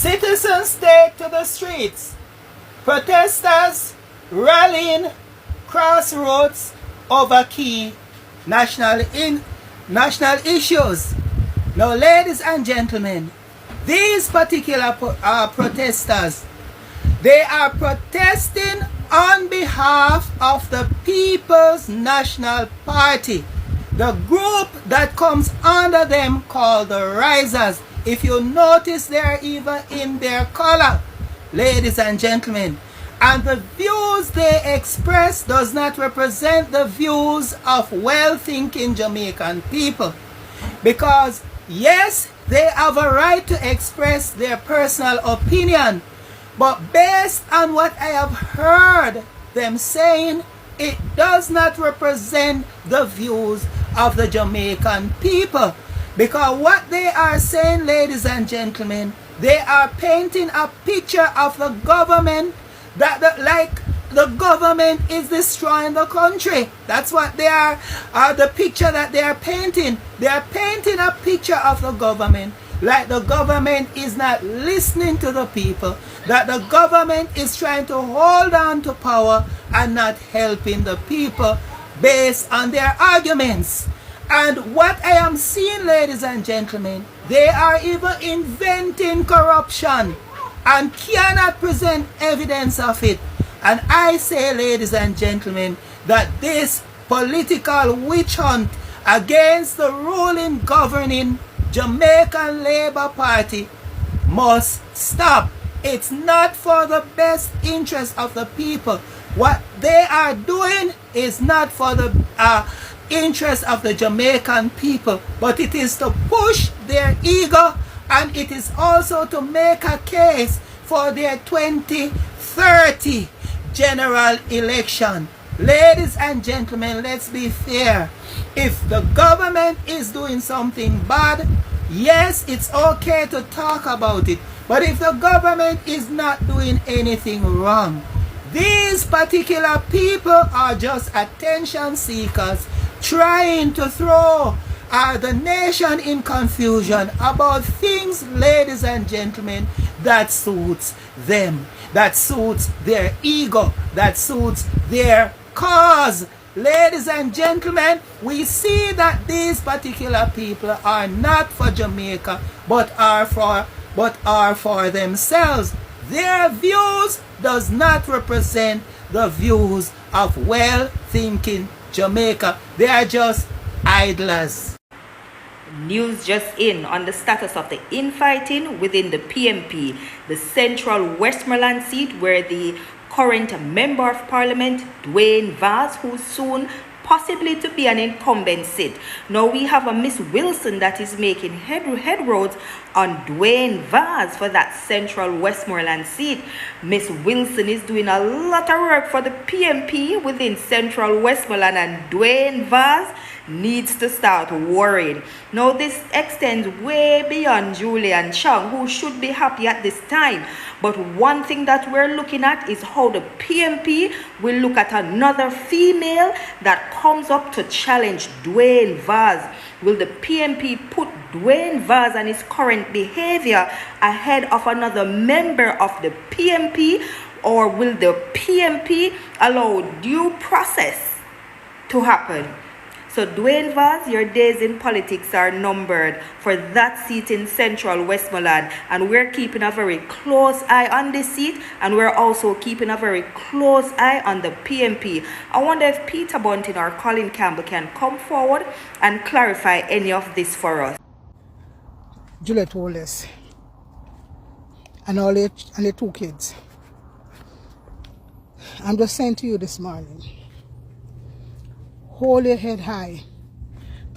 Citizens take to the streets. Protesters rallying crossroads over key national issues. Now, ladies and gentlemen, these particular protesters, they are protesting on behalf of the People's National Party, the group that comes under them called the Risers. If you notice, they're even in their color, ladies and gentlemen. And the views they express does not represent the views of well-thinking Jamaican people. Because yes, they have a right to express their personal opinion, but based on what I have heard them saying, it does not represent the views of the Jamaican people. Because what they are saying, ladies and gentlemen, they are painting a picture of the government that the government is destroying the country. That's what they are, the picture that they are painting. They are painting a picture of the government like the government is not listening to the people, that the government is trying to hold on to power and not helping the people based on their arguments. And what I am seeing, ladies and gentlemen, they are even inventing corruption and cannot present evidence of it. And I say, ladies and gentlemen, that this political witch hunt against the ruling, governing Jamaican Labour Party must stop. It's not for the best interest of the people. What they are doing is not for the interest of the Jamaican people, but it is to push their ego, and it is also to make a case for their 2030 general election. Ladies and gentlemen, let's be fair. If the government is doing something bad, yes, it's okay to talk about it. But if the government is not doing anything wrong, these particular people are just attention seekers trying to throw the nation in confusion about things, ladies and gentlemen, that suits them, that suits their ego, that suits their cause. Ladies and gentlemen, we see that these particular people are not for Jamaica, but are for themselves. Their views does not represent the views of well-thinking Jamaica. They are just idlers. News just in on the status of the infighting within the PNP, the Central Westmoreland seat, where the current Member of Parliament, Dwayne Vaz, who's soon possibly to be an incumbent seat. Now we have a Miss Wilson that is making headroads on Dwayne Vaz for that Central Westmoreland seat. Miss Wilson is doing a lot of work for the PNP within Central Westmoreland, and Dwayne Vaz needs to start worrying. Now this extends way beyond Julian Chong, who should be happy at this time. But one thing that we're looking at is how the PNP will look at another female that comes up to challenge Dwayne Vaz. Will the PNP put Dwayne Vaz and his current behavior ahead of another member of the PNP, or will the PNP allow due process to happen? So Dwayne Vaz, your days in politics are numbered for that seat in Central Westmoreland, and we're keeping a very close eye on this seat, and we're also keeping a very close eye on the PNP. I wonder if Peter Bunting or Colin Campbell can come forward and clarify any of this for us. Juliet Wallace and all the two kids, I'm just saying to you this morning, hold your head high,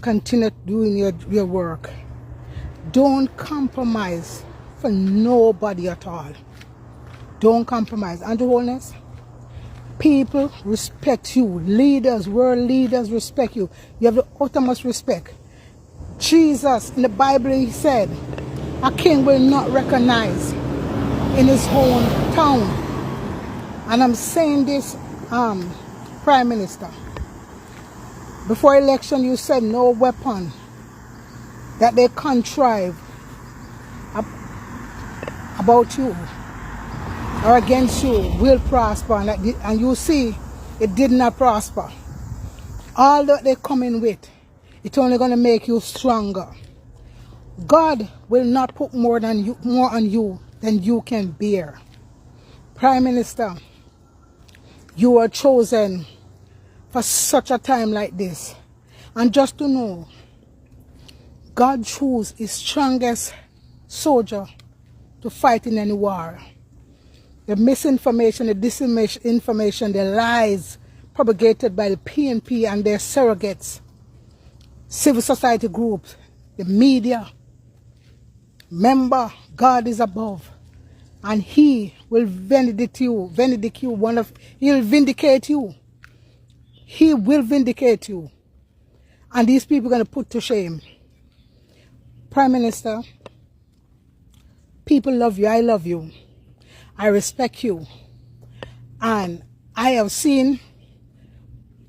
continue doing your work. Don't compromise for nobody at all. Don't compromise. And the wholeness, people respect you. Leaders, world leaders respect you. You have the utmost respect. Jesus, in the Bible, he said, a king will not recognize in his own town. And I'm saying this, Prime Minister, before election you said no weapon that they contrive about you or against you will prosper. And you see, it did not prosper. All that they come in with, it's only going to make you stronger. God will not put more on you than you can bear. Prime Minister, you are chosen for such a time like this. And just to know, God chose his strongest soldier to fight in any war. The misinformation, the disinformation, the lies propagated by the PNP and their surrogates, civil society groups, the media. Remember, God is above, and He will vindicate you. He'll vindicate you. He will vindicate you, and these people are going to put to shame. Prime Minister, people love you. I love you. I respect you, and I have seen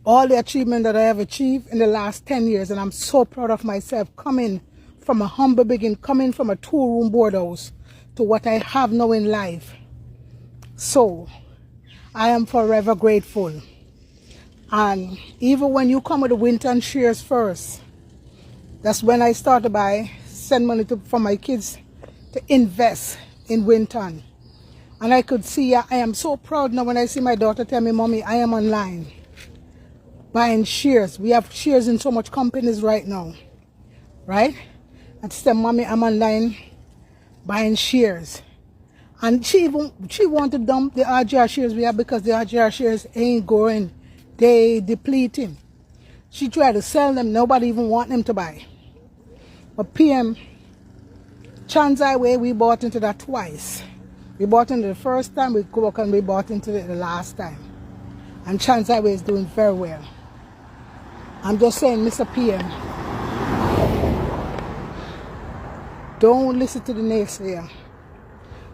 all the achievement that I have achieved in the last 10 years, and I'm so proud of myself, coming from a humble beginning, coming from a 2-room board house to what I have now in life. So I am forever grateful. And even when you come with the Winton shares first, that's when I started by send money for my kids to invest in Winton. And I could see, I am so proud now when I see my daughter tell me, Mommy, I am online buying shares. We have shares in so much companies right now, right? And she said, Mommy, I'm online buying shares. And she wanted to dump the RGR shares we have because the RGR shares ain't growing. They depleting. She tried to sell them. Nobody even want them to buy. But PM, Chance Highway, we bought into that twice. We bought into the first time, we go back and we bought into it the last time. And Chance Highway is doing very well. I'm just saying, Mr. PM, don't listen to the naysayer.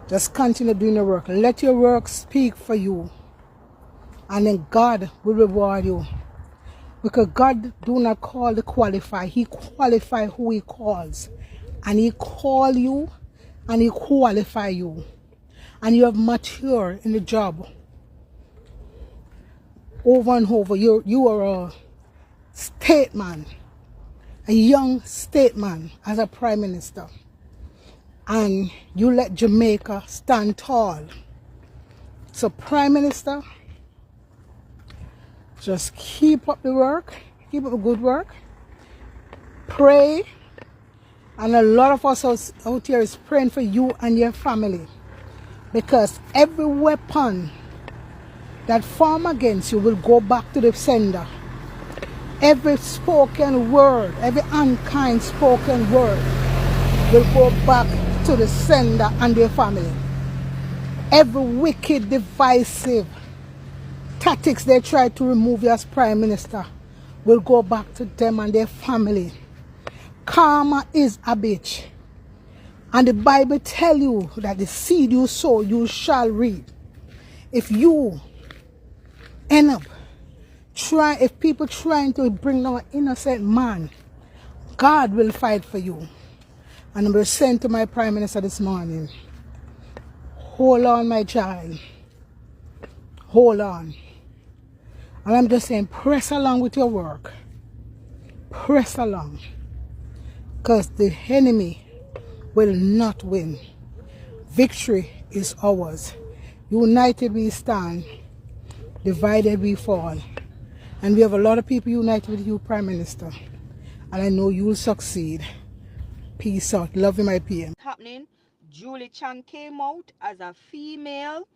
Just continue doing your work. Let your work speak for you. And then God will reward you. Because God do not call the qualified. He qualify who he calls. And he call you and he qualify you. And you have matured in the job. Over and over. You are a statesman. A young statesman as a prime minister. And you let Jamaica stand tall. So Prime Minister, just keep up the work, keep up the good work, pray, and a lot of us out here is praying for you and your family, because every weapon that form against you will go back to the sender. Every spoken word, every unkind spoken word will go back to the sender and their family. Every wicked, divisive tactics they try to remove you as prime minister will go back to them and their family. Karma is a bitch. And the Bible tell you that the seed you sow, you shall reap. If you end up if people trying to bring down an innocent man, God will fight for you. And I'm saying to my prime minister this morning, hold on, my child. Hold on. And I'm just saying, press along with your work. Press along. Because the enemy will not win. Victory is ours. United we stand. Divided we fall. And we have a lot of people united with you, Prime Minister. And I know you will succeed. Peace out. Love you, my PM. Happening, Julie Chan came out as a female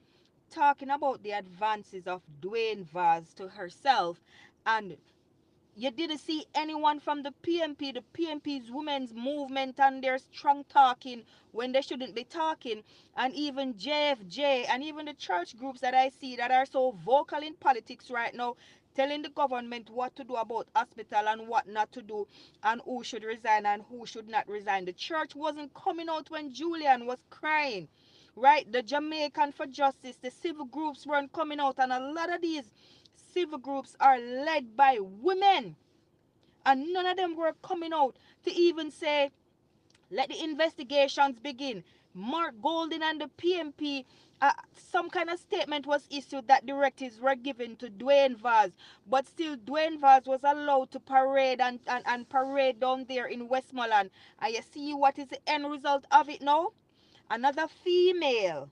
talking about the advances of Dwayne Vaz to herself, and you didn't see anyone from the PMP's women's movement, and they're strong talking when they shouldn't be talking. And even JFJ and even the church groups that I see that are so vocal in politics right now, telling the government what to do about hospital and what not to do, and who should resign and who should not resign. The church wasn't coming out when Julian was crying, right? The Jamaican for Justice, the civil groups weren't coming out, and a lot of these civil groups are led by women, and none of them were coming out to even say, let the investigations begin. Mark Golding and the PMP, some kind of statement was issued that directives were given to Dwayne Vaz, but still Dwayne Vaz was allowed to parade and parade down there in Westmoreland. And you see what is the end result of it now? Another female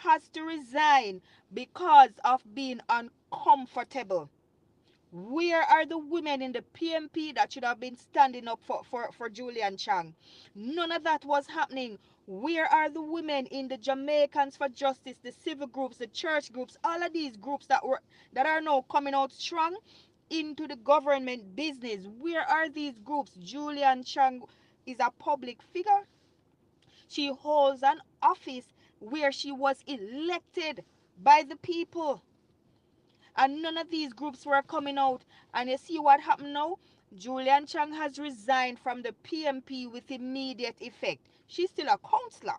has to resign because of being uncomfortable. Where are the women in the PMP that should have been standing up for Julian Chang? None of that was happening. Where are the women in the Jamaicans for Justice, the civil groups, the church groups, all of these groups that are now coming out strong into the government business? Where are these groups? Julian Chang is a public figure. She holds an office where she was elected by the people. And none of these groups were coming out. And you see what happened now? Julian Chang has resigned from the PMP with immediate effect. She's still a councillor.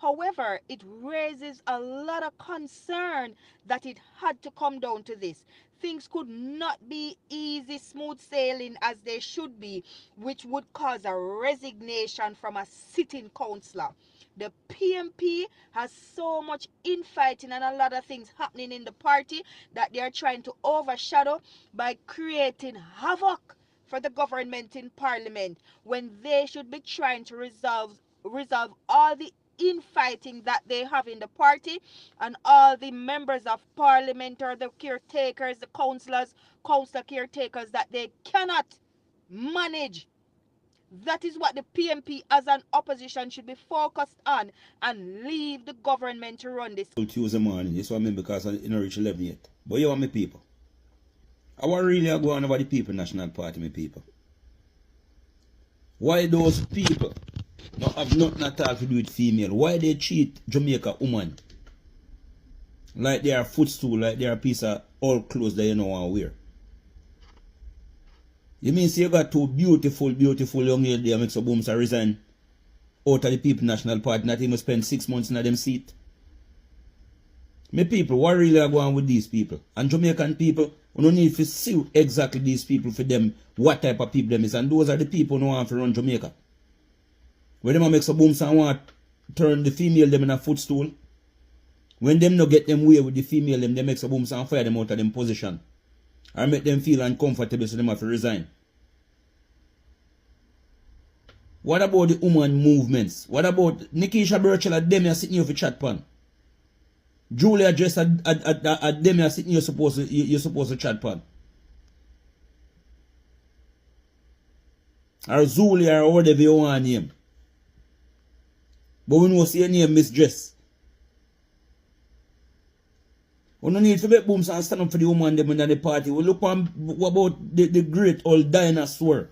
However, it raises a lot of concern that it had to come down to this. Things could not be easy, smooth sailing as they should be, which would cause a resignation from a sitting councillor. The PMP has so much infighting and a lot of things happening in the party that they are trying to overshadow by creating havoc for the government in parliament when they should be trying to resolve all the infighting that they have in the party, and all the members of parliament or the caretakers, the councillor caretakers that they cannot manage. That is what the PMP as an opposition should be focused on, and leave the government to run this. Tuesday morning, this one because I didn't reach 11 yet. But you want me people. I want really go on over the people, National Party, my people. Why those people don't have nothing at all to do with female? Why they treat Jamaica woman like they are a footstool, like they are a piece of old clothes that you don't want to wear? You mean say you got two beautiful young ladies that make some booms and resign out of the People National Party, not even spend 6 months in them seat? My people, what really are going on with these people? And Jamaican people, we don't need to see exactly these people for them, what type of people them is. And those are the people who want to run Jamaica. When them make some booms and want to turn the female them in a footstool, when them no get them way with the female them, they make some booms and fire them out of them position. Or make them feel uncomfortable so them have to resign. What about the woman movements? What about Nikisha Burchell at them sitting here for chat pan? Julia just at them sitting here you're supposed to chat pan. Or Zulia or whatever you want name. But we know see your name misdress. We don't need to make booms and stand up for the woman them in the party. We look on what about the great old dinosaur.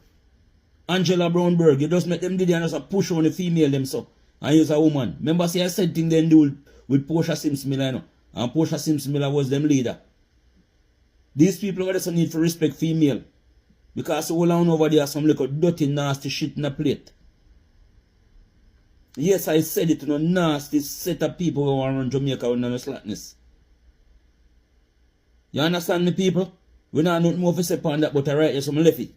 Angela Brownberg, you just make them did and just push on the female them so. And use a woman. Remember see I said thing then do with Portia Sims Miller, you know? And Portia Sims Miller was them leader. These people just need to respect female. Because all on over there some little dirty nasty shit in a plate. Yes, I said it to no nasty set of people who want to run Jamaica with no slackness. You understand me, people? We don't know nothing more to say upon that, but I write you some lefty.